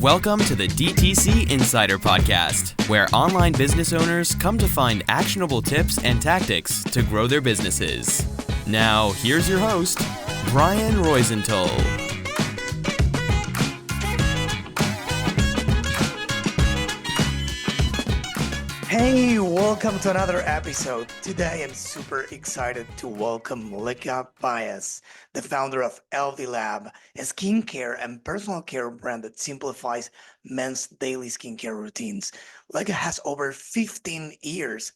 Welcome to the DTC Insider podcast, where online business owners come to find actionable tips and tactics to grow their businesses. Now, here's your host, Brian Roisenthal. Hey, welcome to another episode. Today, I'm super excited to welcome Lekha Vyas, the founder of ELVY Lab, a skincare and personal care brand that simplifies men's daily skincare routines. Lekha has over 15 years,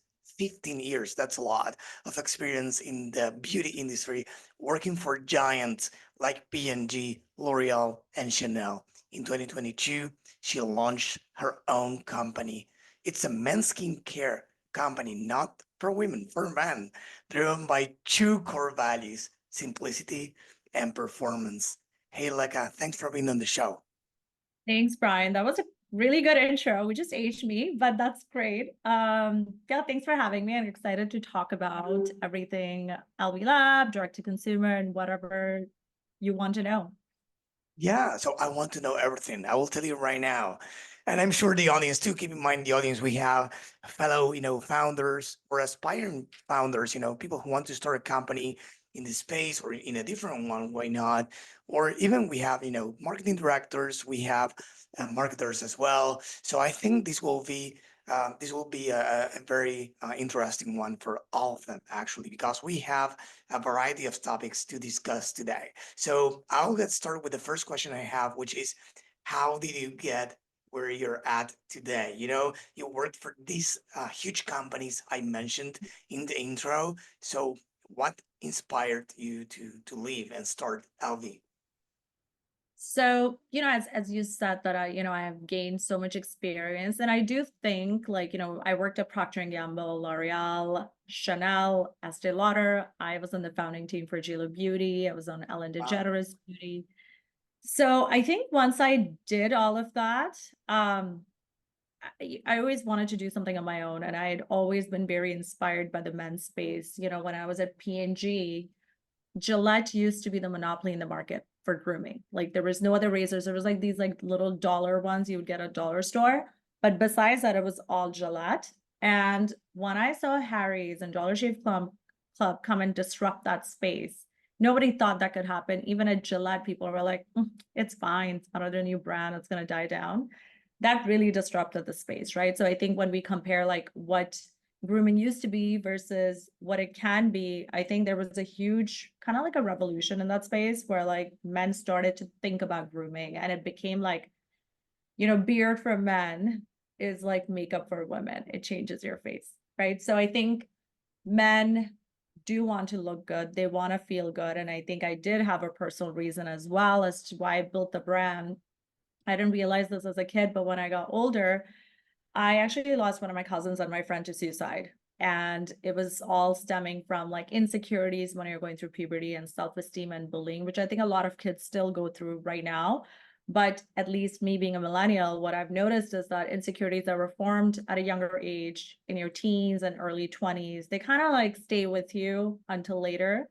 that's a lot, of experience in the beauty industry, working for giants like P&G, L'Oreal, and Chanel. In 2022, she launched her own company. It's a men's skincare company, not for women, for men, driven by two core values, simplicity and performance. Hey, Lekha, thanks for being on the show. Thanks, Brian. That was a really good intro. We just aged me, but that's great. Yeah, thanks for having me. I'm excited to talk about everything ELVY Lab, direct to consumer, and whatever you want to know. Yeah, so I want to know everything. I will tell you right now. And I'm sure the audience too, keep in mind the audience, we have fellow, founders or aspiring founders, people who want to start a company in this space or in a different one, why not? Or even we have, marketing directors, we have marketers as well. So I think this will be a very interesting one for all of them, actually, because we have a variety of topics to discuss today. So I'll get started with the first question I have, which is, how did you get where you're at today? You worked for these huge companies I mentioned in the intro. So what inspired you to leave and start LV? So, as you said that I have gained so much experience, and I do think I worked at Procter and Gamble, L'Oreal, Chanel, Estee Lauder. I was on the founding team for Gila Beauty. I was on Ellen Wow. DeGeneres Beauty. So I think once I did all of that, I always wanted to do something on my own, and I had always been very inspired by the men's space. When I was at P&G, Gillette used to be the monopoly in the market for grooming. Like there was no other razors. There was like these little dollar ones you would get at a dollar store. But besides that, it was all Gillette. And when I saw Harry's and Dollar Shave Club come and disrupt that space, nobody thought that could happen. Even at Gillette, people were like, it's fine. It's another new brand. It's going to die down. That really disrupted the space, right? So I think when we compare what grooming used to be versus what it can be, I think there was a huge kind of like a revolution in that space where men started to think about grooming, and it became beard for men is like makeup for women. It changes your face, right? So I think men do want to look good. They want to feel good. And I think I did have a personal reason as well as to why I built the brand. I didn't realize this as a kid, but when I got older, I actually lost one of my cousins and my friend to suicide. And it was all stemming from insecurities when you're going through puberty and self-esteem and bullying, which I think a lot of kids still go through right now. But at least me being a millennial, what I've noticed is that insecurities that were formed at a younger age in your teens and early 20s, they kind of stay with you until later,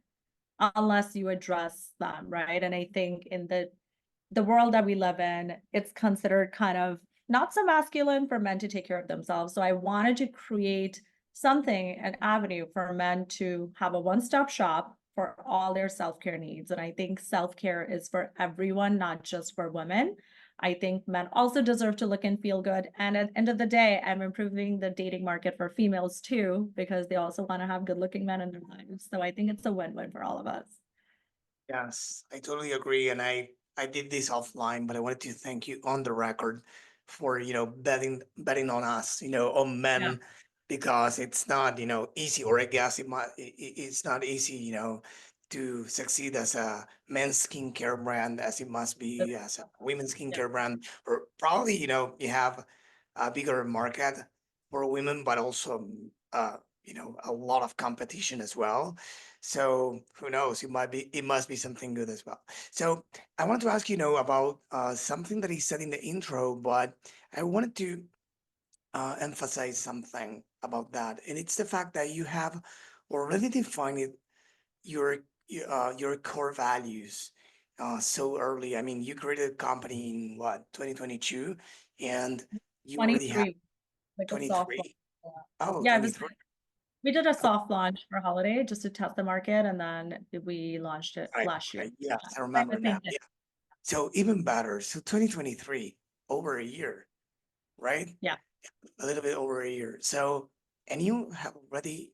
unless you address them, right? And I think in the world that we live in, it's considered kind of not so masculine for men to take care of themselves. So I wanted to create something, an avenue for men to have a one-stop shop for all their self-care needs. And I think self-care is for everyone, not just for women. I think men also deserve to look and feel good. And at the end of the day, I'm improving the dating market for females too, because they also want to have good-looking men in their lives. So I think it's a win-win for all of us. Yes, I totally agree. And I did this offline, but I wanted to thank you on the record for, betting on us, on Yeah. men, because it's not, easy, or I guess it's not easy, to succeed as a men's skincare brand as it must be as a women's Yeah. skincare brand. Or probably, you have a bigger market for women, but also, a lot of competition as well. So who knows? It must be something good as well. So I wanted to ask about something that he said in the intro, but I wanted to emphasize something about that, and it's the fact that you have already defined your your core values, so early. I mean, you created a company in what, 2022, and you already have 23, like a soft launch. 23. Oh, Yeah, it was 23. we did a Oh, soft launch for holiday just to test the market, and then we launched it right, last year. right. Yes, Yeah, I at remember the now. same time. Yeah. So even better. So 2023, over a year, right? Yeah, A little bit over a year. So, and you have already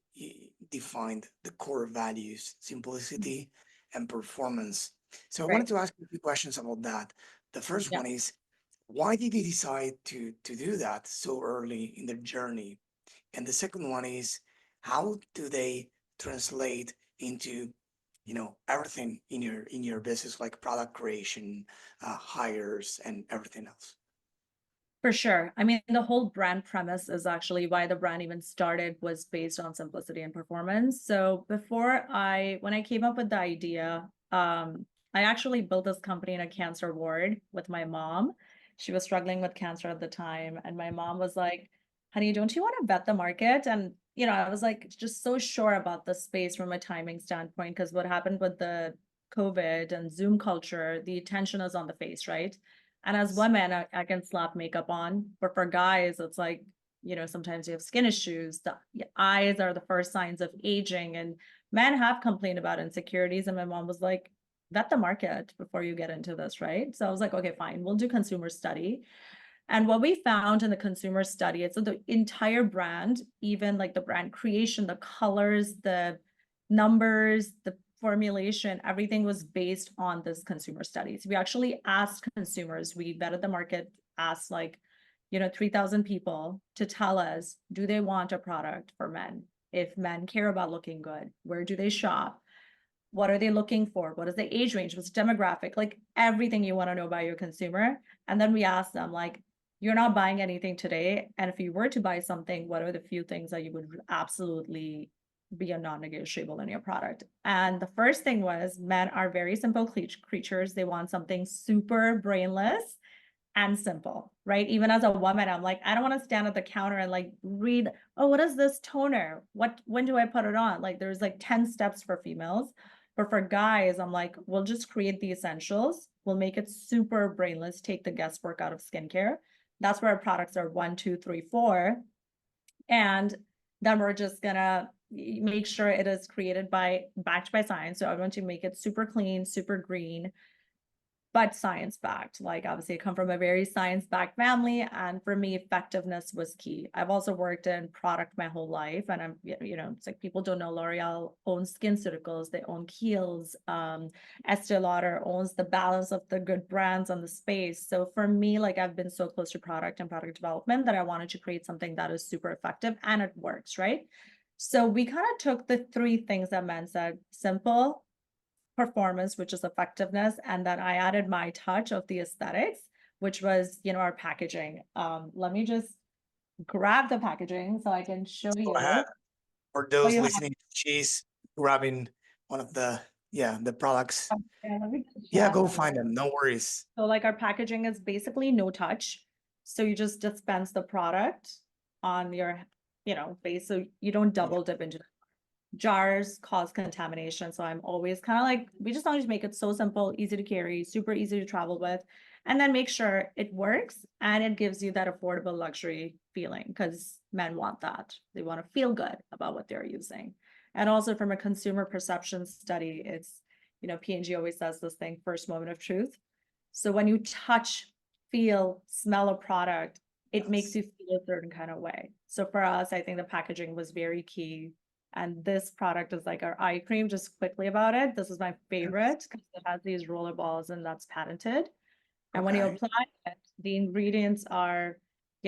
defined the core values, simplicity and performance. So I right. wanted to ask you a few questions about that. The first Yeah. one is, why did you decide to do that so early in their journey? And the second one is, how do they translate into, everything in your business, like product creation, hires, and everything else? For sure. I mean, the whole brand premise is actually why the brand even started was based on simplicity and performance. So when I came up with the idea, I actually built this company in a cancer ward with my mom. She was struggling with cancer at the time. And my mom was like, honey, don't you want to vet the market? And, I was like, just so sure about the space from a timing standpoint, because what happened with the COVID and Zoom culture, the attention is on the face, right? And as women, I can slap makeup on, but for guys, it's like, sometimes you have skin issues. The eyes are the first signs of aging, and men have complained about insecurities. And my mom was like, vet the market before you get into this, right? So I was like, okay, fine, we'll do consumer study. And what we found in the consumer study, it's the entire brand, even like the brand creation, the colors, the numbers, the formulation, everything was based on this consumer studies. We actually asked consumers, we vetted the market, asked 3,000 people to tell us, do they want a product for men? If men care about looking good, where do they shop? What are they looking for? What is the age range? What's demographic? Like everything you want to know about your consumer. And then we ask them, like, you're not buying anything today. And if you were to buy something, what are the few things that you would absolutely be a non-negotiable in your product? And the first thing was men are very simple creatures. They want something super brainless and simple, right? Even as a woman, I'm like, I don't want to stand at the counter and like read, oh, what is this toner? When do I put it on? Like there's like 10 steps for females. But for guys, I'm like, we'll just create the essentials. We'll make it super brainless, take the guesswork out of skincare. That's where our products are 1, 2, 3, 4. And then we're just gonna make sure it is backed by science. So I want to make it super clean, super green, but science backed. Like obviously I come from a very science backed family, and for me effectiveness was key. I've also worked in product my whole life, and it's like people don't know L'Oreal owns SkinCeuticals, they own Kiehl's, Estee Lauder owns the balance of the good brands on the space. So for me, like I've been so close to product and product development that I wanted to create something that is super effective and it works, right? So we kind of took the three things that men said: simple, performance, which is effectiveness, and then I added my touch of the aesthetics, which was, our packaging. Let me just grab the packaging so I can show Go ahead. you. For Oh, those you have. listening, she's grabbing one of the products. Yeah, let me just Yeah, share go that. find them. No worries. So like our packaging is basically no touch. So you just dispense the product on your, base. So you don't Yeah. double dip into jars cause contamination. So I'm always kind of like, we just want to make it so simple, easy to carry, super easy to travel with, and then make sure it works and it gives you that affordable luxury feeling, because men want that. They want to feel good about what they're using. And also from a consumer perception study, it's, P&G always says this thing, first moment of truth. So when you touch, feel, smell a product, it makes Yes. you feel a certain kind of way. So for us, I think the packaging was very key. And this product is like our eye cream. Just quickly about it, this is my Yes. favorite because it has these roller balls and that's patented. And when you Okay. apply it, the ingredients are,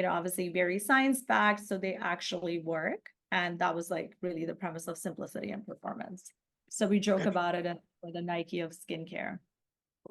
obviously very science backed, so they actually work. And that was like really the premise of simplicity and performance. So we joke about it for the Nike of skincare.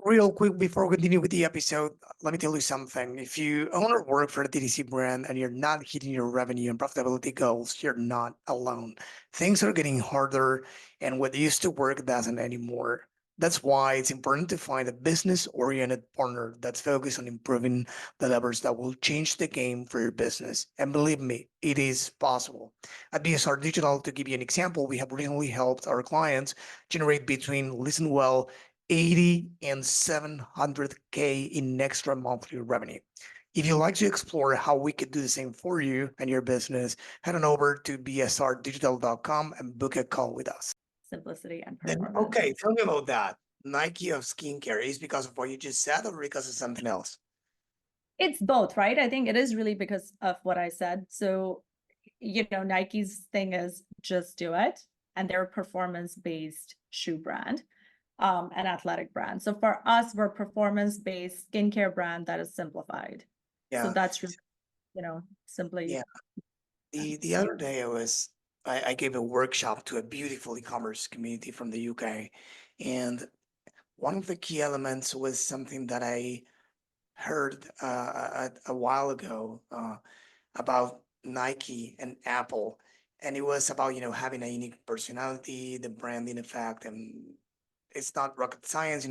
Real quick before we continue with the episode, let me tell you something. If you own or work for a DTC brand and you're not hitting your revenue and profitability goals, you're not alone. Things are getting harder, and what used to work doesn't anymore. That's why it's important to find a business oriented partner that's focused on improving the levers that will change the game for your business. And believe me, it is possible. At BSR Digital, to give you an example, we have recently helped our clients generate between, listen well, 80 and 700K in extra monthly revenue. If you'd like to explore how we could do the same for you and your business, head on over to bsrdigital.com and book a call with us. Simplicity and Then, performance. okay, tell me about that. Nike of skincare is because of what you just said or because of something else? It's both, right? I think it is really because of what I said. So, Nike's thing is just do it. And they're a performance-based shoe brand, an athletic brand. So for us, we're a performance-based skincare brand that is simplified. So Yeah, that's really, simply. yeah. The other day I gave a workshop to a beautiful e-commerce community from the UK, and one of the key elements was something that I heard a while ago about Nike and Apple, and it was about having a unique personality, the branding effect, and it's not rocket science.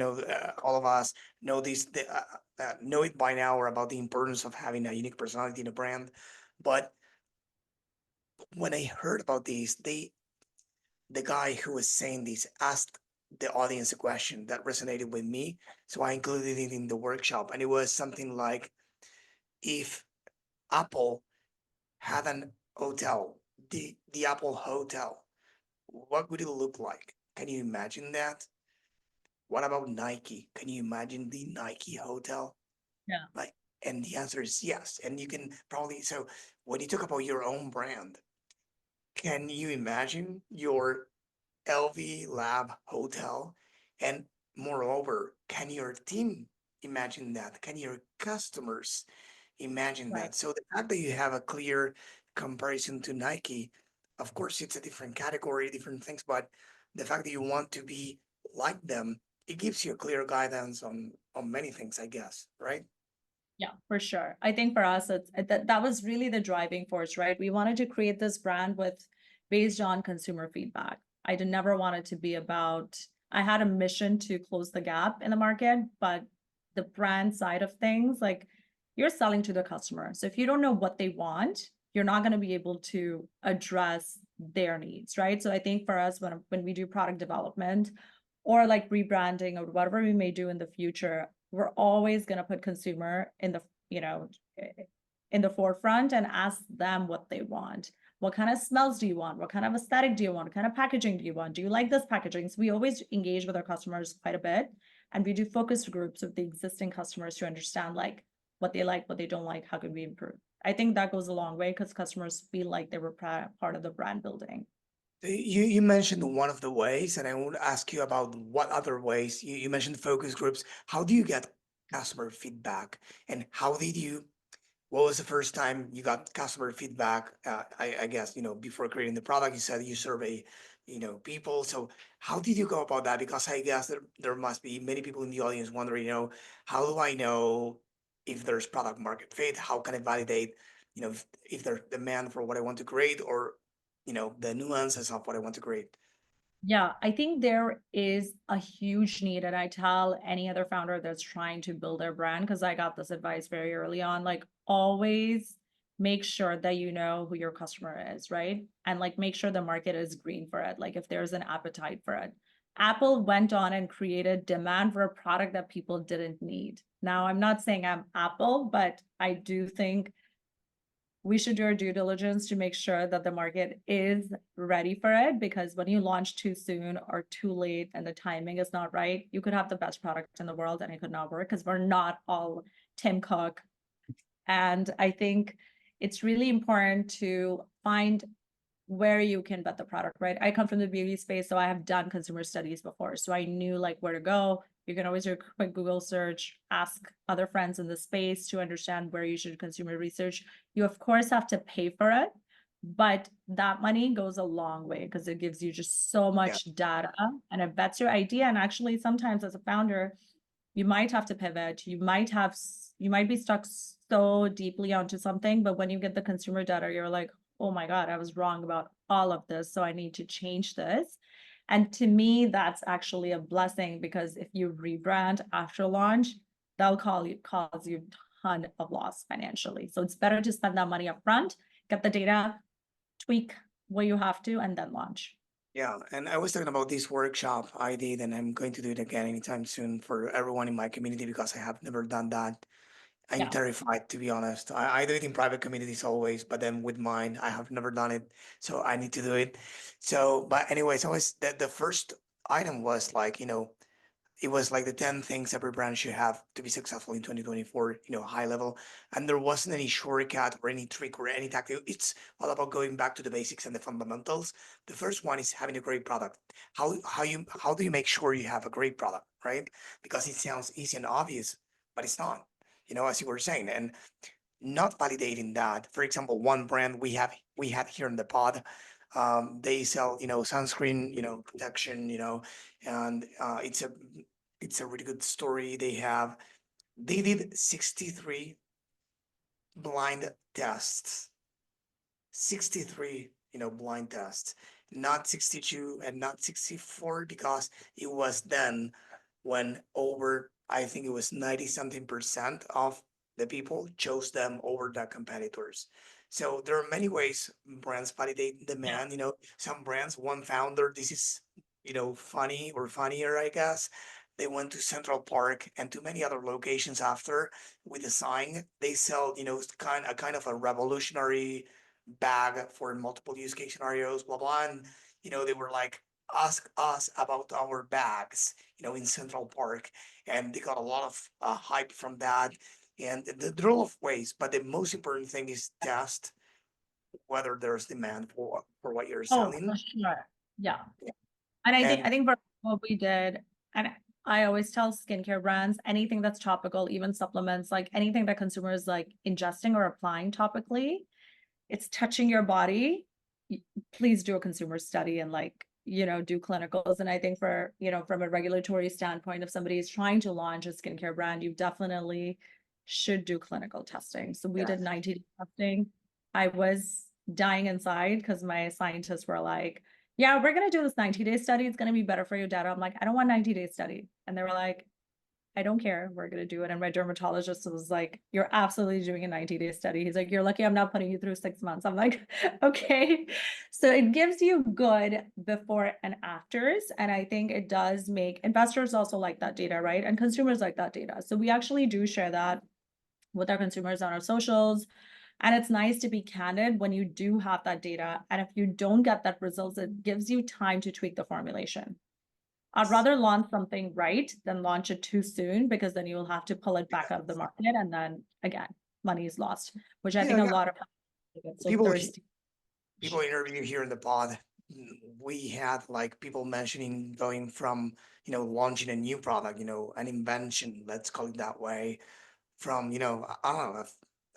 All of us know it by now or about the importance of having a unique personality in a brand, but when I heard about this, the guy who was saying this asked the audience a question that resonated with me. So I included it in the workshop. And it was something like, if Apple had an hotel, the Apple Hotel, what would it look like? Can you imagine that? What about Nike? Can you imagine the Nike Hotel? Yeah. Like, and the answer is yes. And you can probably, so when you talk about your own brand, can you imagine your ELVY Lab Hotel? And moreover, can your team imagine that? Can your customers imagine Right. that? So the fact that you have a clear comparison to Nike, of course, it's a different category, different things, but the fact that you want to be like them, it gives you a clear guidance on many things, I guess, right? Yeah, for sure. I think for us, that was really the driving force, right? We wanted to create this brand based on consumer feedback. I did never want it to be about, I had a mission to close the gap in the market, but the brand side of things, like you're selling to the customer. So if you don't know what they want, you're not going to be able to address their needs, right? So I think for us, when we do product development or like rebranding or whatever we may do in the future, we're always going to put consumer in the, in the forefront and ask them what they want. What kind of smells do you want? What kind of aesthetic do you want? What kind of packaging do you want? Do you like this packaging? So we always engage with our customers quite a bit, and we do focus groups with the existing customers to understand like what they like, what they don't like, how can we improve. I think that goes a long way because customers feel like they were part of the brand building. You mentioned one of the ways, and I want to ask you about what other ways. You mentioned focus groups. How do you get customer feedback, and how did you? What was the first time you got customer feedback? I guess before creating the product, you said you survey, people. So how did you go about that? Because I guess there must be many people in the audience wondering, how do I know if there's product market fit? How can I validate, if there's demand for what I want to create, or the nuances of what I want to create. Yeah, I think there is a huge need, and I tell any other founder that's trying to build their brand, because I got this advice very early on, like always make sure that you know who your customer is, right? And like make sure the market is green for it, like if there's an appetite for it. Apple went on and created demand for a product that people didn't need. Now, I'm not saying I'm Apple, but I do think we should do our due diligence to make sure that the market is ready for it, because when you launch too soon or too late and the timing is not right, you could have the best product in the world and it could not work because we're not all Tim Cook. And I think it's really important to find where you can bet the product, right? I come from the beauty space, so I have done consumer studies before. So I knew like where to go. You can always do a quick Google search, ask other friends in the space to understand where you should consumer research. You of course have to pay for it, but that money goes a long way because it gives you just so much data and it bets your idea. And actually sometimes as a founder, you might have to pivot. You might be stuck so deeply onto something, but when you get the consumer data, you're like, oh my God, I was wrong about all of this. So I need to change this. And to me, that's actually a blessing, because if you rebrand after launch, that'll cause you a ton of loss financially. So it's better to spend that money up front, get the data, tweak what you have to, and then launch. Yeah, and I was talking about this workshop I did, and I'm going to do it again anytime soon for everyone in my community because I have never done that. I'm Yeah. terrified, to be honest. I do it in private communities always, but then with mine, I have never done it, so I need to do it. So, but anyways, I was the first item was like, it was like the 10 things every brand should have to be successful in 2024, high level. And there wasn't any shortcut or any trick or any tactic. It's all about going back to the basics and the fundamentals. The first one is having a great product. How do you make sure you have a great product, right? Because it sounds easy and obvious, but it's not, as you were saying. And not validating that. For example, one brand we had here in the pod, they sell sunscreen, protection, and it's a really good story. They did 63 blind tests, 63 blind tests, not 62 and not 64 because it was then when over I think it was 90 something percent of the people chose them over the competitors. So there are many ways brands validate Yeah. demand. Some brands, one founder, this is funny or funnier, I guess. They went to Central Park and to many other locations after with a sign. They sell, a kind of a revolutionary bag for multiple use case scenarios, blah blah. And they were like, ask us about our bags, in Central Park, and they got a lot of hype from that. And there are a lot of ways, but the most important thing is test whether there's demand for what you're Oh, for selling. sure. Yeah. And I And think for what we did, and I always tell skincare brands, anything that's topical, even supplements, like anything that consumers like ingesting or applying topically, it's touching your body. Please do a consumer study and do clinicals. And I think for, from a regulatory standpoint, if somebody is trying to launch a skincare brand, you definitely should do clinical testing. So we yeah, did 90-day testing. I was dying inside because my scientists were like, yeah, we're going to do this 90-day study. It's going to be better for your data. I'm like, I don't want 90-day study. And they were like, I don't care. We're going to do it. And my dermatologist was like, you're absolutely doing a 90-day study. He's like, you're lucky I'm not putting you through 6 months. I'm like, okay. So it gives you good before and afters. And I think it does make investors also like that data, right? And consumers like that data. So we actually do share that with our consumers on our socials. And it's nice to be candid when you do have that data. And if you don't get that results, it gives you time to tweak the formulation. I'd rather launch something right than launch it too soon because then you will have to pull it back out of the market and then again, money is lost, which I yeah, think a yeah. lot of people get so People thirsty. people interview here in the pod, we had like people mentioning going from launching a new product, an invention, let's call it that way, from I don't know,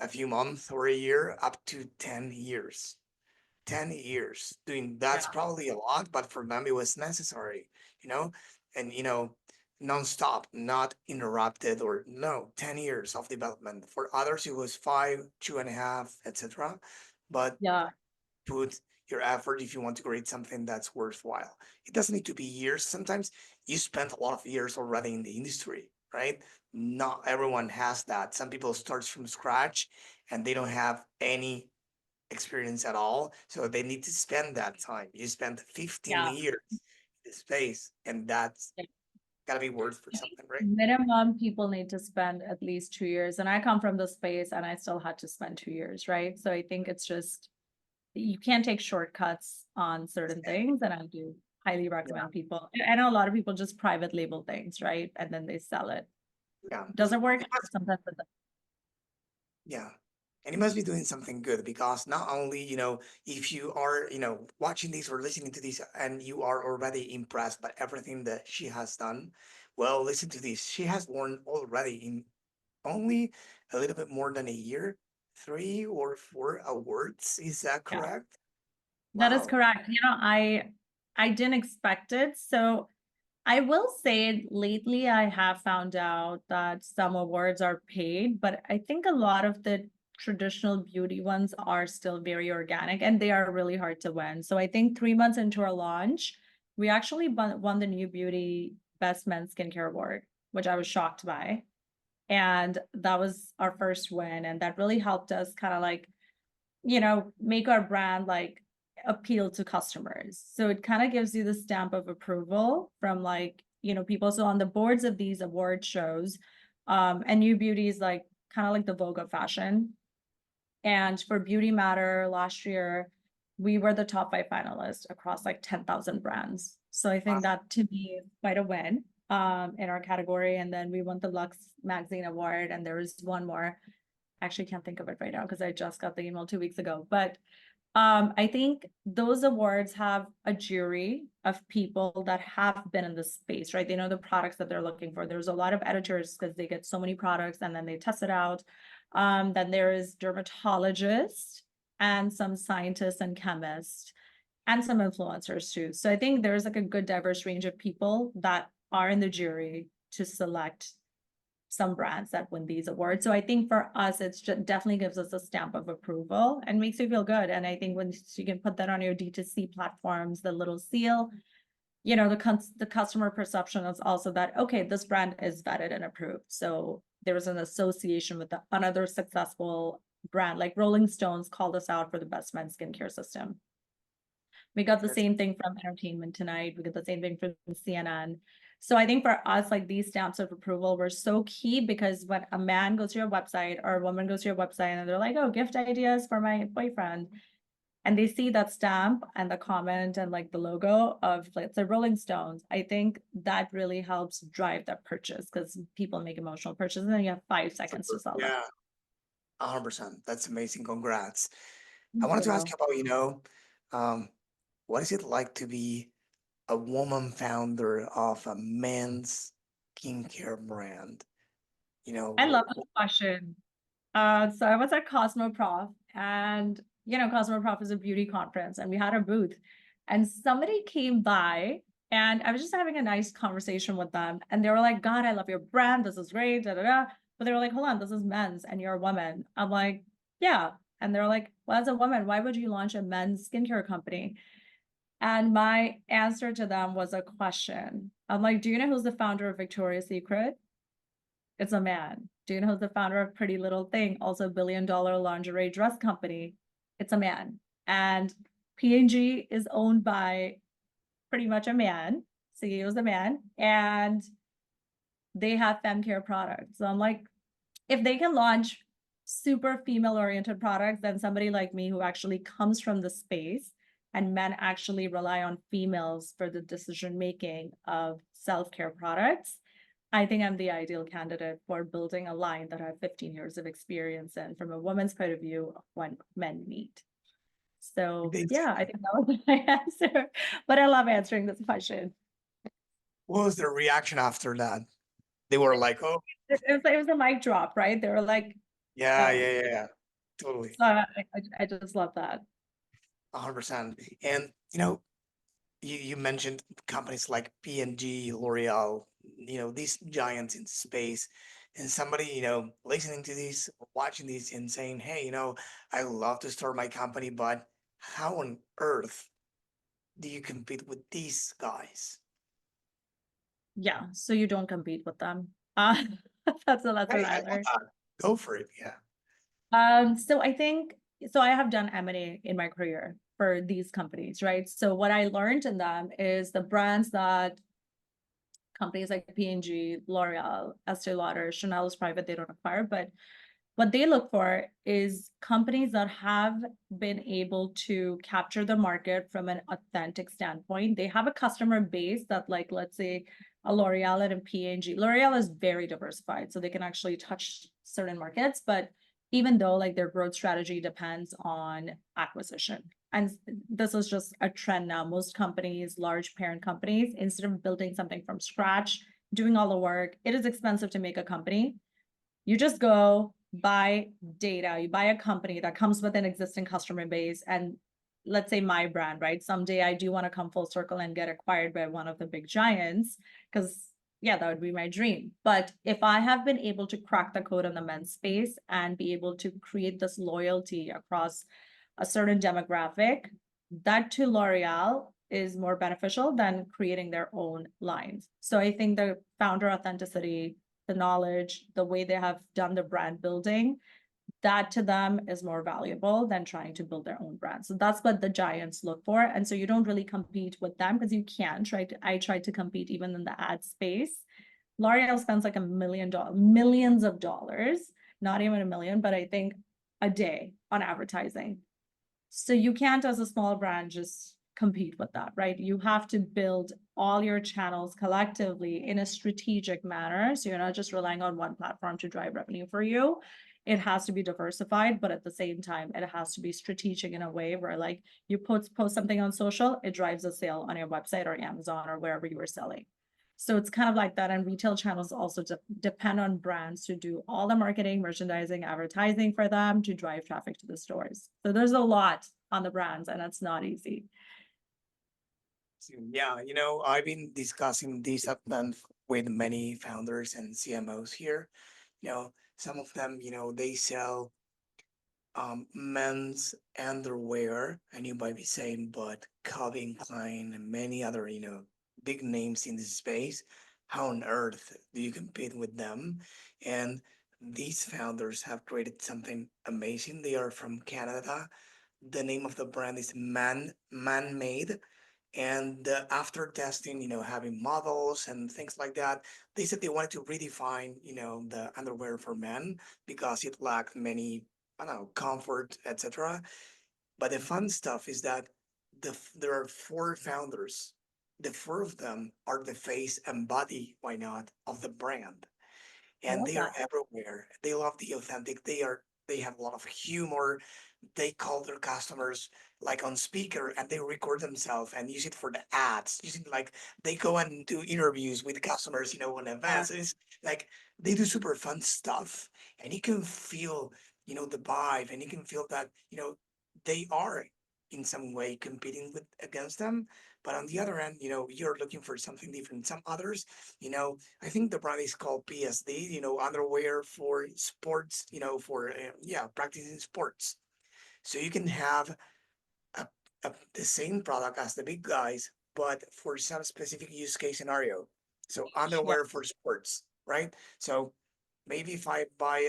a few months or a year up to 10 years. 10 years doing that's Yeah. probably a lot, but for them it was necessary, you know, and non-stop, not interrupted, or no, 10 years of development. For others it was five, 2.5, etc. But Yeah. put your effort if you want to create something that's worthwhile. It doesn't need to be years. Sometimes you spent a lot of years already in the industry, right? Not everyone has that. Some people start from scratch and they don't have any experience at all. So they need to spend that time. You spent 15 Yeah. years in this space, and that's gotta be worth for something, right? Minimum people need to spend at least 2 years. And I come from the space and I still had to spend 2 years, right? So I think it's just, you can't take shortcuts on certain things. And I do highly Yeah, recommend people. I know a lot of people just private label things, right? And then they sell it. yeah. Doesn't work. It must, Sometimes it yeah. And you must be doing something good because not only, if you are, watching this or listening to this and you are already impressed by everything that she has done, well, listen to this. She has won already in only a little bit more than a year, 3 or 4 awards. Is that yeah. correct? That is Wow. correct. I didn't expect it. So I will say lately I have found out that some awards are paid, but I think a lot of the traditional beauty ones are still very organic and they are really hard to win. So I think 3 months into our launch, we actually won the New Beauty Best Men's Skincare Award, which I was shocked by. And that was our first win. And that really helped us kind of make our brand appeal to customers. So it kind of gives you the stamp of approval from like, people. So on the boards of these award shows, and New Beauty is like kind of like the Vogue of fashion. And for Beauty Matter last year, we were the top 5 finalists across like 10,000 brands. So I think that to me is quite a win in our category. And then we won the Lux Magazine Award, and there was one more. Actually can't think of it right now because I just got the email 2 weeks ago. But I think those awards have a jury of people that have been in the space, right? They know the products that they're looking for. There's a lot of editors because they get so many products and then they test it out. Then there is dermatologists and some scientists and chemists and some influencers too. So I think there's like a good diverse range of people that are in the jury to select some brands that win these awards. So I think for us, it's just definitely gives us a stamp of approval and makes you feel good. And I think when you can put that on your DTC platforms, the little seal, the customer perception is also that, okay, this brand is vetted and approved. So there's an association with another successful brand, like Rolling Stones called us out for the best men's skincare system. We got the same thing from Entertainment Tonight. We got the same thing from CNN. So I think for us, like these stamps of approval were so key, because when a man goes to your website or a woman goes to your website and they're like, oh, gift ideas for my boyfriend, and they see that stamp and the comment and like the logo of, let's say, Rolling Stones, I think that really helps drive that purchase, because people make emotional purchases and you have 5 seconds to sell them. Yeah, 100%. That's amazing. Congrats. I Thank wanted to ask you. you about, what is it like to be a woman founder of a men's skincare brand? I love the question. So I was at Cosmoprof, and Cosmoprof is a beauty conference, and we had a booth, and somebody came by, and I was just having a nice conversation with them, and they were like, God, I love your brand. This is great, da da da. But they were like, hold on, this is men's, and you're a woman. I'm like, yeah. And they're like, well, as a woman, why would you launch a men's skincare company? And my answer to them was a question. I'm like, do you know who's the founder of Victoria's Secret? It's a man. Do you know who's the founder of Pretty Little Thing, also $1 billion lingerie dress company? It's a man. And P&G is owned by pretty much a man. CEO is a man, and they have fem care products. So I'm like, if they can launch super female-oriented products, then somebody like me who actually comes from the space, and men actually rely on females for the decision-making of self-care products, I think I'm the ideal candidate for building a line that I have 15 years of experience in from a woman's point of view when men meet. So yeah, I think that was my answer, but I love answering this question. What was their reaction after that? They were like, oh, It was a mic drop, right? They were like, yeah, totally. so I just love that. 100%. And, you mentioned companies like P&G, L'Oreal, these giants in space, and somebody, listening to this, watching this and saying, hey, I love to start my company, but how on earth do you compete with these guys? Yeah, so you don't compete with them. That's a lesson Hey, I learned. go for it. Yeah. So I think, so I have done M&A in my career for these companies, right? So what I learned in them is the brands that companies like P&G, L'Oreal, Estee Lauder, Chanel is private, they don't acquire, but what they look for is companies that have been able to capture the market from an authentic standpoint. They have a customer base that, like, let's say a L'Oreal and a P&G. L'Oreal is very diversified, so they can actually touch certain markets, but even though like their growth strategy depends on acquisition. And this is just a trend now. Most companies, large parent companies, instead of building something from scratch, doing all the work, it is expensive to make a company. You just go buy data, you buy a company that comes with an existing customer base, and let's say my brand, right? Someday I do want to come full circle and get acquired by one of the big giants, because yeah, that would be my dream. But if I have been able to crack the code in the men's space and be able to create this loyalty across a certain demographic, that to L'Oreal is more beneficial than creating their own lines. So I think the founder authenticity, the knowledge, the way they have done the brand building, that to them is more valuable than trying to build their own brand. So that's what the giants look for. And so you don't really compete with them because you can't. I tried to compete even in the ad space. L'Oreal spends like millions of dollars, not even a million, but I think a day on advertising. So you can't, as a small brand, just compete with that, right? You have to build all your channels collectively in a strategic manner. So you're not just relying on one platform to drive revenue for you. It has to be diversified, but at the same time, it has to be strategic in a way where, like, you post something on social, it drives a sale on your website or Amazon or wherever you are selling. So it's kind of like that. And retail channels also depend on brands to do all the marketing, merchandising, advertising for them to drive traffic to the stores. So there's a lot on the brands, and it's not easy. Yeah, I've been discussing this at length with many founders and CMOs here. Some of them, they sell men's underwear, and you might be saying, but Calvin Klein and many other, big names in this space, how on earth do you compete with them? And these founders have created something amazing. They are from Canada. The name of the brand is Man-Made. And after testing, having models and things like that, they said they wanted to redefine, the underwear for men because it lacked many, I don't know, comfort, etc. But the fun stuff is that there are four founders. The four of them are the face and body, why not, of the brand. I And love they are that. everywhere. They love the authentic. They have a lot of humor. They call their customers like on speaker and they record themselves and use it for the ads. Using like they go and do interviews with customers, on Yeah. events. It's like they do super fun stuff. And you can feel, the vibe, and you can feel that, they are in some way competing with against them. But on the other end, you're looking for something different. Some others, I think the brand is called PSD, underwear for sports, for, practicing sports. So you can have a, the same product as the big guys, but for some specific use case scenario. So Yeah. underwear for sports, right? So maybe if I buy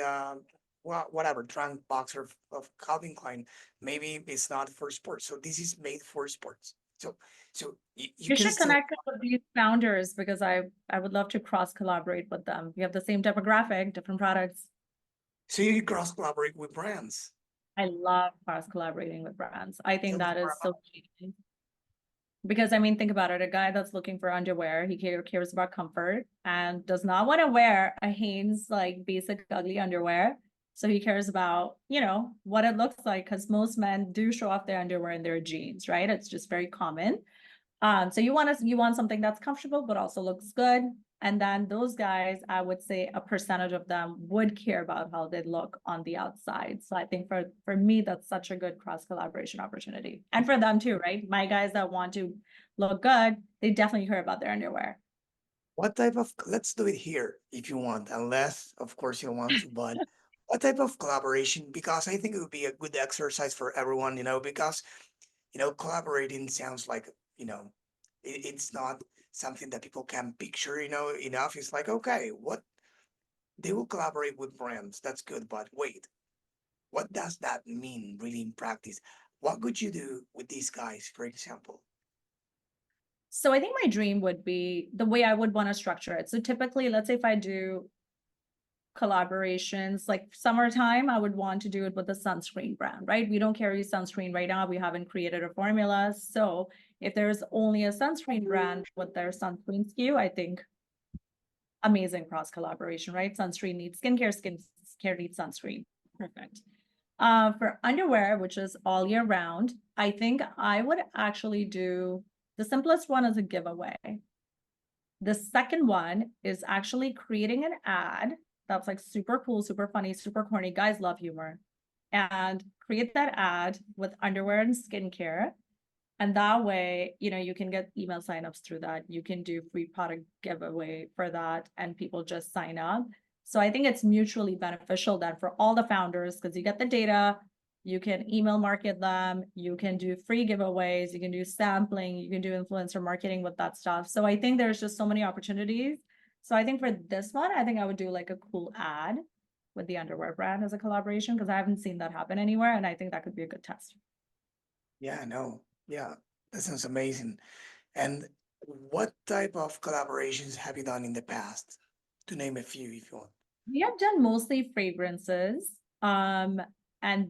whatever trunk boxer of Calvin Klein, maybe it's not for sports. So this is made for sports. So you You can should still, connect with these founders because I would love to cross collaborate with them. You have the same demographic, different products. so you can cross collaborate with brands. I love cross collaborating with brands. I think Tell me that more is about. so key. Because I mean, think about it. A guy that's looking for underwear, he cares about comfort and does not want to wear a Hanes like basic ugly underwear. So he cares about, what it looks like because most men do show off their underwear in their jeans, right? It's just very common. So you want something that's comfortable but also looks good. And then those guys, I would say a percentage of them would care about how they look on the outside. So I think for me, that's such a good cross collaboration opportunity. And for them too, right? My guys that want to look good, they definitely care about their underwear. What type of, let's do it here if you want, unless of course you don't want to, but what type of collaboration? Because I think it would be a good exercise for everyone, because, collaborating sounds like, it's not something that people can picture, enough. It's like, okay, what they will collaborate with brands. That's good. But wait, what does that mean really in practice? What would you do with these guys, for example? So I think my dream would be the way I would want to structure it. So typically, let's say if I do collaborations like summertime, I would want to do it with a sunscreen brand, right? We don't carry sunscreen right now. We haven't created a formula. So if there's only a sunscreen brand with their sunscreen SKU, I think amazing cross collaboration, right? Sunscreen needs skincare, skincare needs sunscreen. Perfect. For underwear, which is all year round, I think I would actually do the simplest one is a giveaway. The second one is actually creating an ad that's like super cool, super funny, super corny. Guys love humor. And create that ad with underwear and skincare. And that way, you can get email signups through that. You can do free product giveaway for that, and people just sign up. So I think it's mutually beneficial then for all the founders because you get the data, you can email market them, you can do free giveaways, you can do sampling, you can do influencer marketing with that stuff. So I think there's just so many opportunities. So I think for this one, I think I would do like a cool ad. with the underwear brand as a collaboration, because I haven't seen that happen anywhere, and I think that could be a good test. Yeah, no, yeah, that sounds amazing. And what type of collaborations have you done in the past? To name a few, if you want. We have done mostly fragrances, and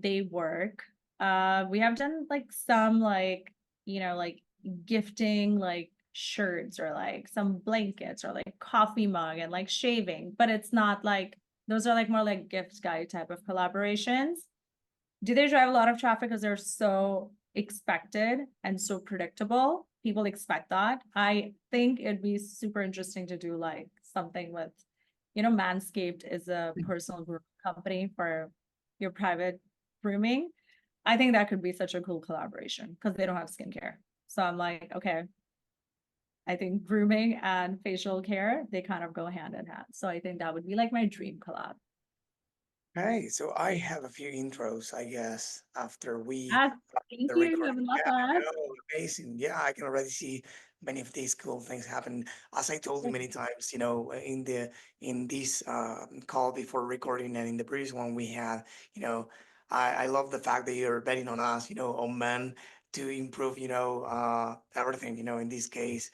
they work. We have done like some like, like gifting, like shirts or like some blankets or like coffee mug and like shaving, but it's not like those are like more like gift guide type of collaborations. Do they drive a lot of traffic because they're so expected and so predictable? People expect that. I think it'd be super interesting to do like something with, Manscaped is a personal groom company for your private grooming. I think that could be such a cool collaboration because they don't have skincare. So I'm like, okay, I think grooming and facial care, they kind of go hand in hand. So I think that would be like my dream collab. Hey, so I have a few intros, I guess, after we Ah, thank the you. I recording. would love Yeah, that. no, amazing. Yeah, I can already see many of these cool things happen. As I told you many times, in this call before recording and in the previous one we had, I love the fact that you're betting on us, on men to improve, everything, in this case,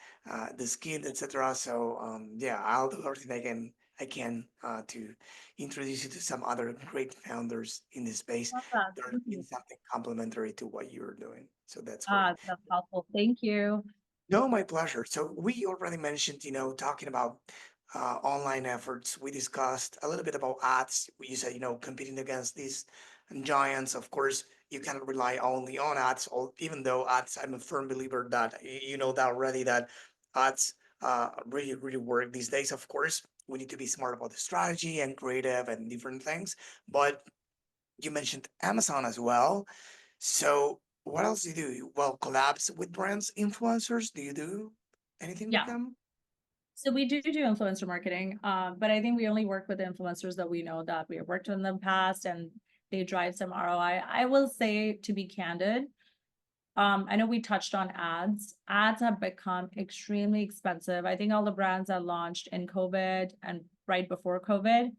the skin, etc. So yeah, I'll do everything I can to introduce you to some other great founders in this space Love that. that are Thank doing you. something complementary to what you're doing. So that's great. That's helpful. Thank you. No, my pleasure. So we already mentioned, talking about online efforts. We discussed a little bit about ads. You said, competing against these giants. Of course, you cannot rely only on ads, or even though ads, I'm a firm believer that you know that already that ads really, really work these days. Of course, we need to be smart about the strategy and creative and different things. But you mentioned Amazon as well. So what else do you do? Well, collabs with brands, influencers. Do you do anything with Yeah. them? So we do influencer marketing, but I think we only work with influencers that we know that we have worked with in the past and they drive some ROI. I will say, to be candid, I know we touched on ads. Ads have become extremely expensive. I think all the brands that launched in COVID and right before COVID,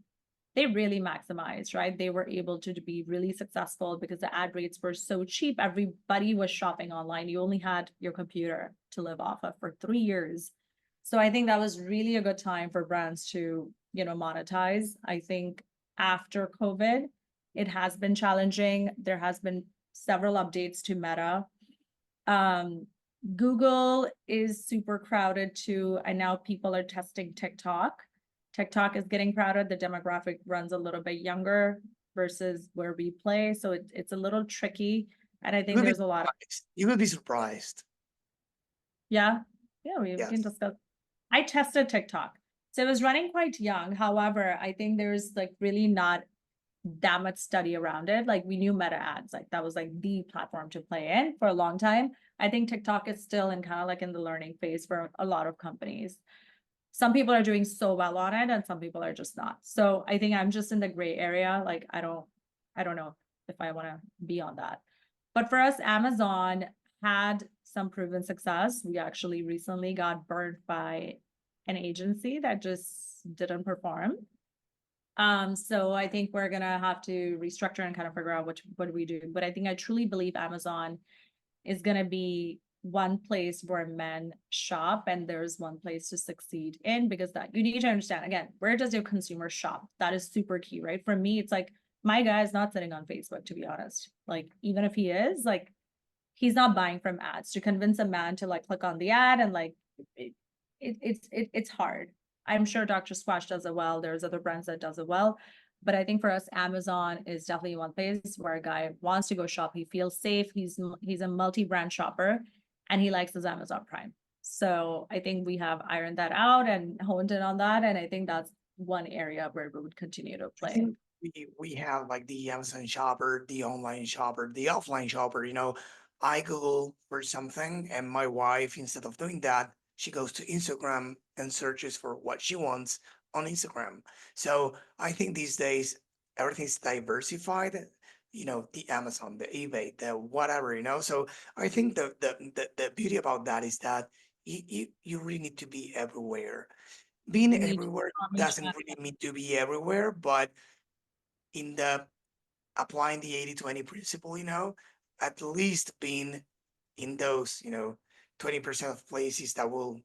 they really maximized, right? They were able to be really successful because the ad rates were so cheap. Everybody was shopping online. You only had your computer to live off of for 3 years. So I think that was really a good time for brands to, monetize. I think after COVID, it has been challenging. There has been several updates to Meta. Google is super crowded too, and now people are testing TikTok. TikTok is getting crowded. The demographic runs a little bit younger versus where we play, so it's a little tricky. And I You think will be there's a lot of surprised. You will be surprised. yeah, we can Yes. discuss. I tested TikTok, so it was running quite young. However, I think there's like really not that much study around it. Like we knew Meta ads, like that was like the platform to play in for a long time. I think TikTok is still in kind of like in the learning phase for a lot of companies. Some people are doing so well on it and some people are just not. So I think I'm just in the gray area. Like I don't know if I want to be on that. But for us, Amazon had some proven success. We actually recently got burned by an agency that just didn't perform. So I think we're gonna have to restructure and kind of figure out what we do. But I think I truly believe Amazon is gonna be one place where men shop and there's one place to succeed in, because that you need to understand, again, where does your consumer shop? That is super key, right? For me, it's like my guy is not sitting on Facebook, to be honest. Like even if he is, like he's not buying from ads. To convince a man to like click on the ad and like it's hard. I'm sure Dr. Squash does it well. There's other brands that does it well. But I think for us, Amazon is definitely one place where a guy wants to go shop. He feels safe. He's a multi-brand shopper and he likes his Amazon Prime. So I think we have ironed that out and honed in on that. And I think that's one area where we would continue to I play. think we have like the Amazon shopper, the online shopper, the offline shopper. I Google for something, and my wife, instead of doing that, she goes to Instagram and searches for what she wants on Instagram. So I think these days everything's diversified. The Amazon, the eBay, the whatever. So I think the beauty about that is that you really need to be everywhere. Being You need everywhere doesn't omnichannel. really mean to be everywhere, but in the applying the 80-20 principle, at least being in those, 20% of places that will,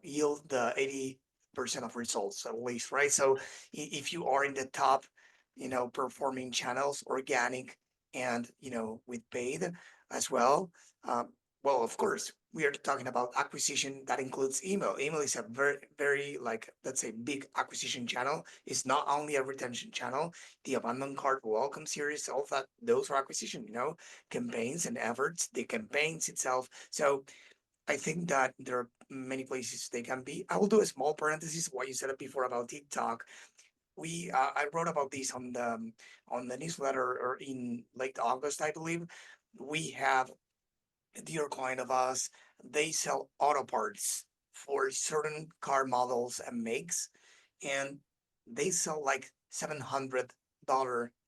yield the 80% of results at least, right? So if you are in the top, performing channels, organic and, with paid as well, well, of course, we are talking about acquisition that includes email. Email is a very, very, like, let's say, big acquisition channel. It's not only a retention channel. The abandoned cart welcome series, all of that, those are acquisition, campaigns and efforts, the campaigns itself. So I think that there are many places they can be. I will do a small parenthesis, what you said before about TikTok. I wrote about this on the newsletter or in late August, I believe. We have a dear client of us. They sell auto parts for certain car models and makes, and they sell like $700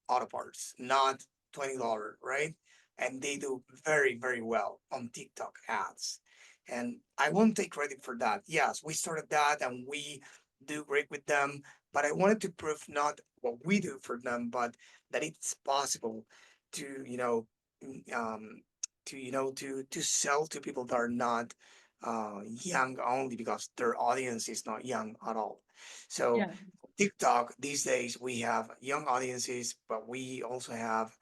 auto parts, not $20, right? And they do very, very well on TikTok ads. And I won't take credit for that. Yes, we started that and we do great with them, but I wanted to prove not what we do for them, but that it's possible to, um, to sell to people that are not young only because their audience is not young at all. So Yeah. TikTok these days we have young audiences, but we also have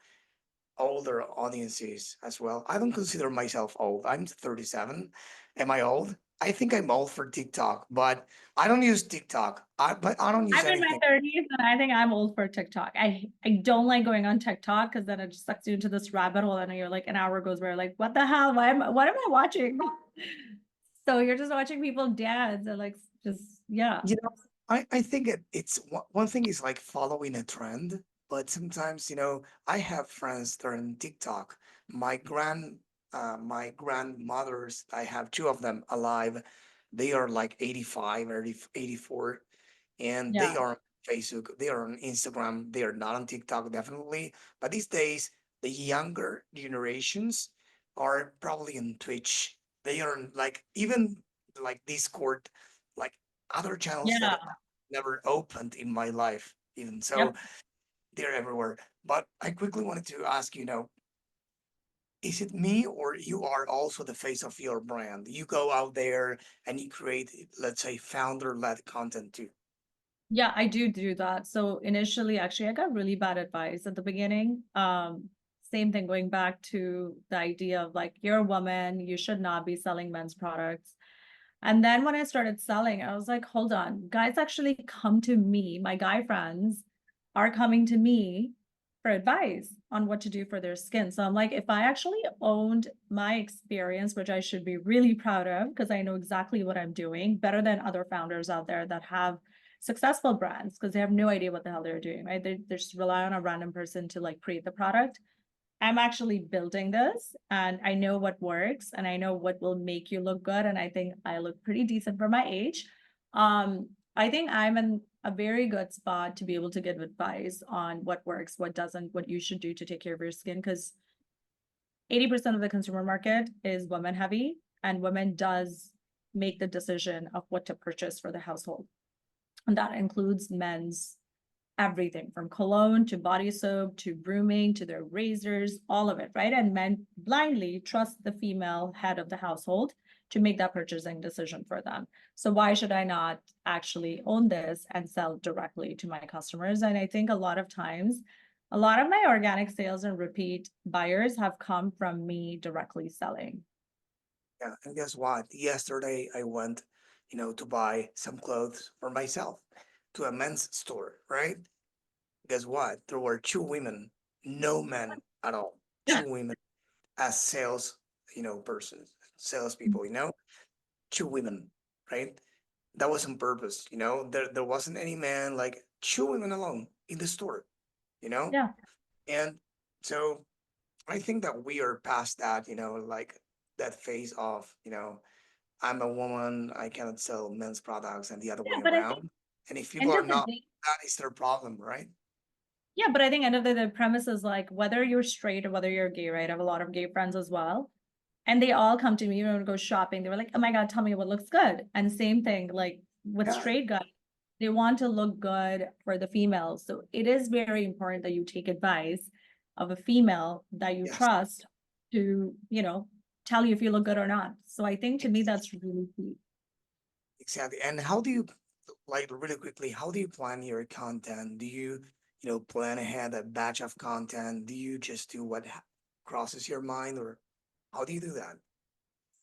older audiences as well. I don't consider myself old. I'm 37. Am I old? I think I'm old for TikTok, but I don't use TikTok. But I don't use I'm in my anything. 30s and I think I'm old for TikTok. I don't like going on TikTok because then it just sucks you into this rabbit hole and you're like an hour goes by, you're like, what the hell? What am I watching? So you're just watching people dance and like just yeah. You know, I think it's one thing is like following a trend, but sometimes, I have friends that are on TikTok. My grandmothers, I have two of them alive. They are like 85 or 84, and they Yeah. are on Facebook, they are on Instagram, they are not on TikTok, definitely. But these days, the younger generations are probably on Twitch. They are on, like, even like Discord, like other channels that Yeah. I've never opened in my life, even so Yep. they're everywhere. But I quickly wanted to ask, is it me or you are also the face of your brand? You go out there and you create, let's say, founder-led content too. Yeah, I do that. So initially, actually, I got really bad advice at the beginning. Same thing going back to the idea of like, you're a woman, you should not be selling men's products. And then when I started selling, I was like, hold on, guys actually come to me. My guy friends are coming to me for advice on what to do for their skin. So I'm like, if I actually owned my experience, which I should be really proud of because I know exactly what I'm doing better than other founders out there that have successful brands because they have no idea what the hell they're doing, right? They just rely on a random person to like create the product. I'm actually building this and I know what works and I know what will make you look good. And I think I look pretty decent for my age. I think I'm in a very good spot to be able to give advice on what works, what doesn't, what you should do to take care of your skin. Because 80% of the consumer market is women heavy and women does make the decision of what to purchase for the household. And that includes men's everything from cologne to body soap to grooming to their razors, all of it, right? And men blindly trust the female head of the household to make that purchasing decision for them. So why should I not actually own this and sell directly to my customers? And I think a lot of times, a lot of my organic sales and repeat buyers have come from me directly selling. Yeah, and guess what? Yesterday I went, to buy some clothes for myself to a men's store, right? Guess what? There were two women, no men at all. Two women as sales, persons, salespeople, two women, right? That was on purpose, there wasn't any man, like two women alone in the store, you know? Yeah. And so I think that we are past that, like that phase of, I'm a woman, I cannot sell men's products and the other way Yeah, but I think around. And if people end are of the not, day, that is their problem, right? yeah, but I think end of the premise is like whether you're straight or whether you're gay, right? I have a lot of gay friends as well. And they all come to me when we go shopping. They were like, oh my God, tell me what looks good. And same thing, like with Yeah, straight guys, They want to look good for the females. So it is very important that you take advice of a female that you Yes, trust to, tell you if you look good or not. So I think to me, that's really key. exactly. And how do you, like, really quickly, how do you plan your content? Do you, plan ahead a batch of content? Do you just do what crosses your mind, or how do you do that?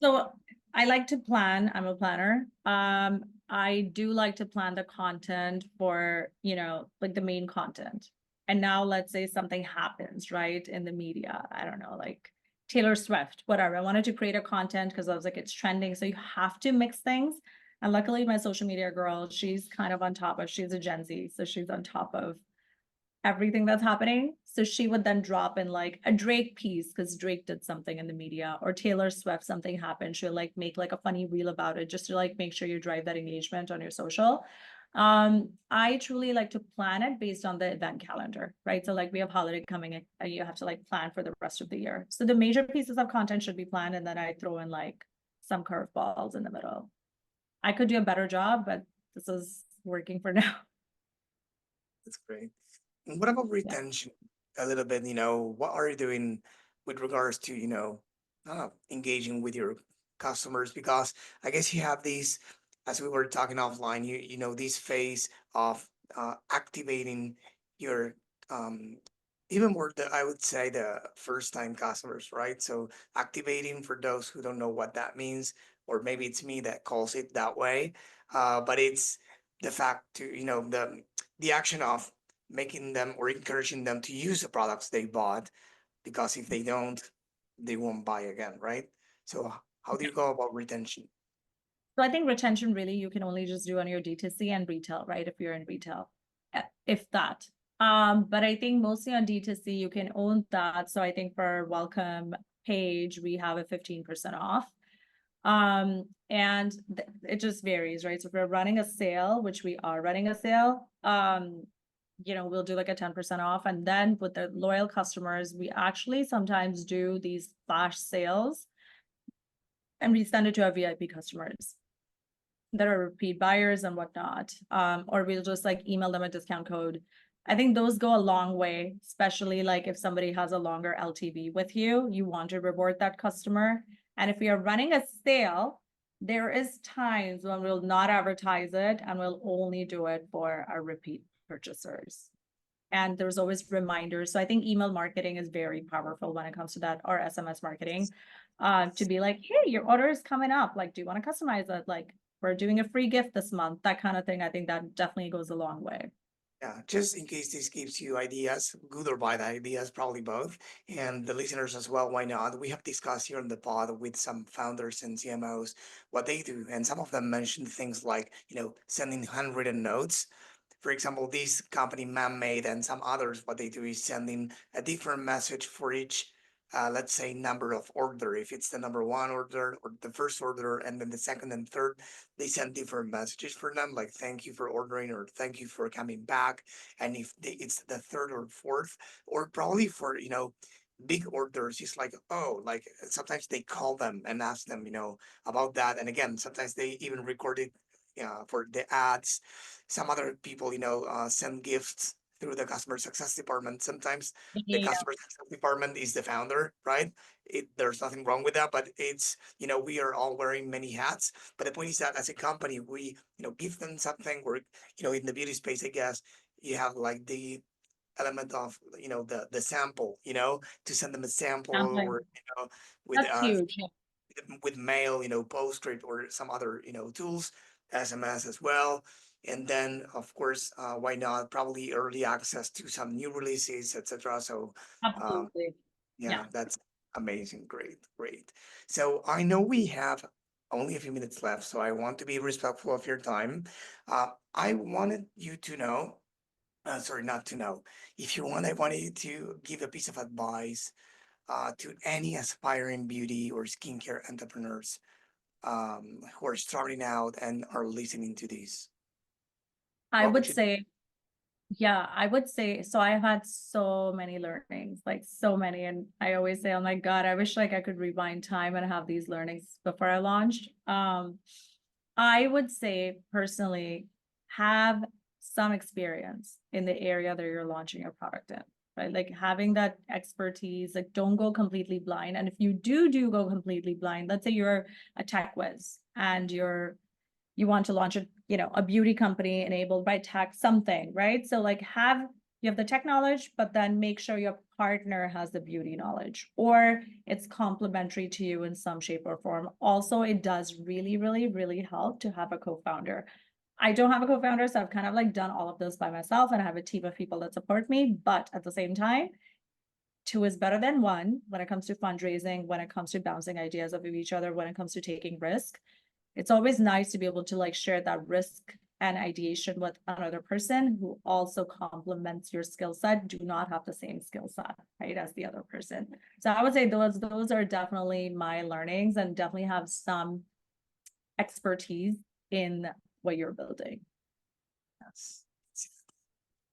So I like to plan. I'm a planner. I do like to plan the content for, like the main content. And now let's say something happens, right, in the media. I don't know, like Taylor Swift, whatever. I wanted to create a content because I was like, it's trending. So you have to mix things. And luckily my social media girl, she's kind of on top of, she's a Gen Z. So she's on top of everything that's happening. So she would then drop in like a Drake piece because Drake did something in the media, or Taylor Swift, something happened. She'll like make like a funny reel about it just to like make sure you drive that engagement on your social. I truly like to plan it based on the event calendar, right? So like we have holiday coming in, you have to like plan for the rest of the year. So the major pieces of content should be planned, and then I throw in like some curveballs in the middle. I could do a better job, but this is working for now. That's great. And what about Yeah. retention? A little bit, what are you doing with regards to, engaging with your customers? Because I guess you have these, as we were talking offline, this phase of activating your, um, even more I would say the first time customers, right? So activating, for those who don't know what that means, or maybe it's me that calls it that way, but it's the fact to, the action of making them or encouraging them to use the products they bought, because if they don't, they won't buy again, right? So how do you go about retention? So I think retention really you can only just do on your DTC and retail, right? If you're in retail, if that. But I think mostly on DTC you can own that. So I think for our welcome page we have a 15% off. And it just varies, right? So if we're running a sale, which we are running a sale, we'll do like a 10% off. And then with the loyal customers, we actually sometimes do these flash sales and we send it to our VIP customers that are repeat buyers and whatnot. Or we'll just like email them a discount code. I think those go a long way, especially like if somebody has a longer LTV with you, you want to reward that customer. And if we are running a sale, there is times when we'll not advertise it and we'll only do it for our repeat purchasers. And there's always reminders. So I think email marketing is very powerful when it comes to that, or SMS marketing, to be like, hey, your order is coming up. Like, do you want to customize it? Like, we're doing a free gift this month, that kind of thing. I think that definitely goes a long way. Yeah, just in case this gives you ideas, good or bad ideas, probably both, and the listeners as well, why not? We have discussed here on the pod with some founders and CMOs what they do, and some of them mentioned things like, sending handwritten notes. For example, this company, Man-Made, and some others, what they do is sending a different message for each, let's say, number of order. If it's the number one order or the first order, and then the second and third, they send different messages for them, like thank you for ordering or thank you for coming back. And if it's the third or fourth, or probably for, big orders, it's like, oh, like sometimes they call them and ask them, about that. And again, sometimes they even record it for the ads. Some other people, send gifts through the customer success department. Sometimes the Yeah, customer success department is the founder, right? There's nothing wrong with that, but it's, we are all wearing many hats. But the point is that as a company, we, give them something, or, in the beauty space, I guess, you have like the element of, the sample, to send them a sample, sampling. or, with, That's huge. with mail, Postscript or some other, tools, SMS as well. And then, of course, why not? Probably early access to some new releases, etc. So, um, Absolutely. yeah, Yeah. that's amazing. Great, great. So I know we have only a few minutes left, so I want to be respectful of your time. I wanted you to know, sorry, not to know. If you want, I wanted you to give a piece of advice to any aspiring beauty or skincare entrepreneurs who are starting out and are listening to this. I What would would you? say, yeah, I would say, so I've had so many learnings, like so many. And I always say, oh my God, I wish like I could rewind time and have these learnings before I launched. I would say personally, have some experience in the area that you're launching your product in, right? Like having that expertise, like don't go completely blind. And if you do go completely blind, let's say you're a tech whiz and you want to launch a beauty company enabled by tech, something, right? So like you have the tech knowledge, but then make sure your partner has the beauty knowledge, or it's complementary to you in some shape or form. Also, it does really, really, really help to have a co-founder. I don't have a co-founder, so I've kind of like done all of this by myself, and I have a team of people that support me. But at the same time, two is better than one when it comes to fundraising, when it comes to bouncing ideas off of each other, when it comes to taking risk. It's always nice to be able to like share that risk and ideation with another person who also complements your skill set, do not have the same skill set, right, as the other person. So I would say those are definitely my learnings, and definitely have some expertise in what you're building. Yes.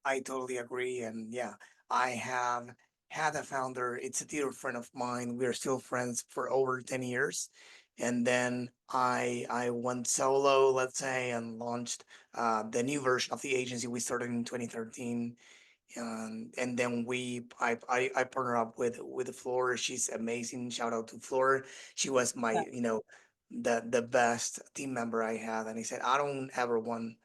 I totally agree. And yeah, I have had a founder. It's a dear friend of mine. We are still friends for over 10 years. And then I went solo, let's say, and launched the new version of the agency we started in 2013. And then I partnered up with Flor. She's amazing. Shout out to Flor. She was my, Yeah. the best team member I had. And he said, I don't ever want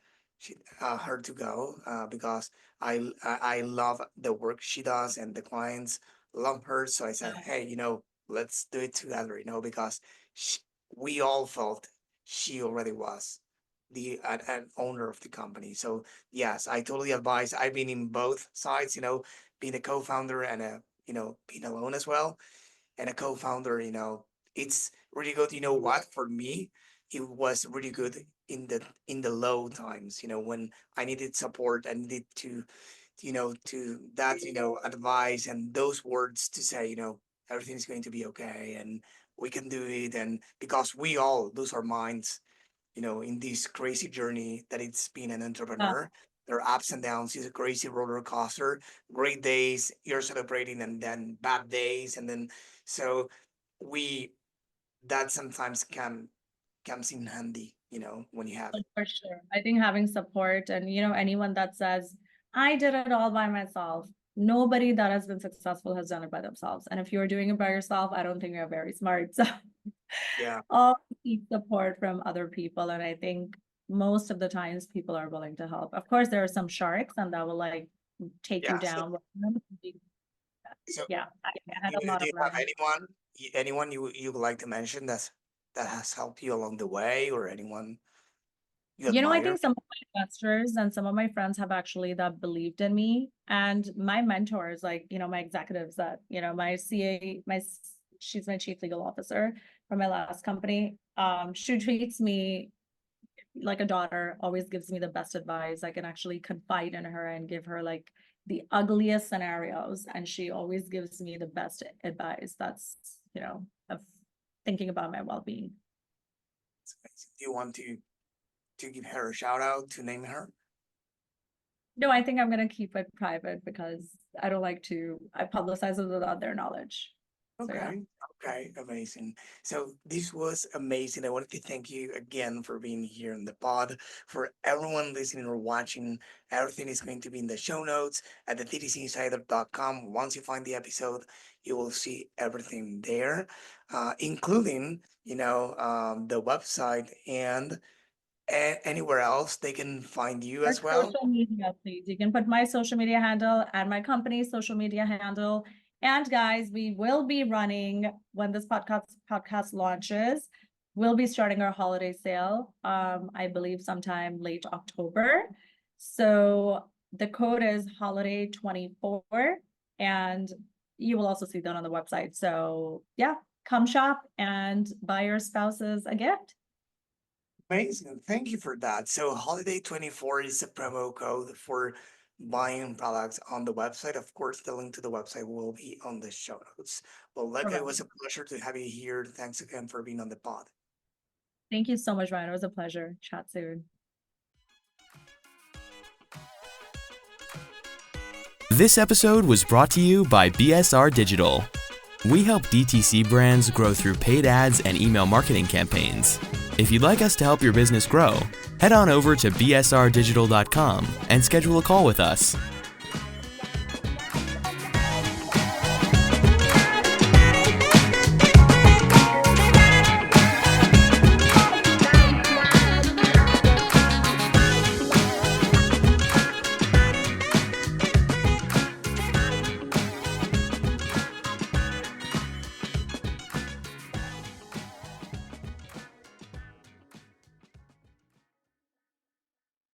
her to go because I love the work she does and the clients love her. So I said, hey, let's do it together, because sh we all felt she already was an owner of the company. So yes, I totally advise. I've been in both sides, being a co-founder and being alone as well. And a co-founder, it's really good. You know what? For me, it was really good in the low times, when I needed support, I needed to that, advice and those words to say, everything's going to be okay and we can do it. And because we all lose our minds, in this crazy journey that it's been an entrepreneur. There are ups and downs. It's a crazy roller coaster. Great days, you're celebrating, and then bad days, and then so we that sometimes comes in handy, when you have it. For sure. I think having support and, anyone that says, I did it all by myself. Nobody that has been successful has done it by themselves. And if you're doing it by yourself, I don't think you're very smart. So Yeah. all seek support from other people. And I think most of the times people are willing to help. Of course, there are some sharks and that will like take you Yeah. So, down. so Yeah, I had do a lot do of you have learning. anyone you would like to mention that has helped you along the way, or anyone you I admire? think some of my investors and some of my friends have actually that believed in me, and my mentors, like, my executives that, my CA, she's my chief legal officer from my last company. She treats me like a daughter, always gives me the best advice. I can actually confide in her and give her like the ugliest scenarios, and she always gives me the best advice. That's, of thinking about my well-being. It's amazing. Do you want to give her a shout out, to name her? No, I think I'm gonna keep it private because I don't like I publicize it without their knowledge. So yeah. Okay, amazing. So this was amazing. I wanted to thank you again for being here in the pod. For everyone listening or watching, everything is going to be in the show notes at the DTCinsider.com. Once you find the episode, you will see everything there, including, the website and anywhere else they can find you Our as well. social media, please. You can put my social media handle and my company's social media handle. And guys, we will be running when this podcast launches. We'll be starting our holiday sale. I believe sometime late October. So the code is holiday24, and you will also see that on the website. So yeah, come shop and buy your spouses a gift. Amazing. Thank you for that. So Holiday 24 is a promo code for buying products on the website. Of course, the link to the website will be on the show notes. Well, Lekha, it was a pleasure to have you here. Thanks again for being on the pod. Thank you so much, Ryan. It was a pleasure. Chat soon. This episode was brought to you by BSR Digital. We help DTC brands grow through paid ads and email marketing campaigns. If you'd like us to help your business grow, Head on over to bsrdigital.com and schedule a call with us.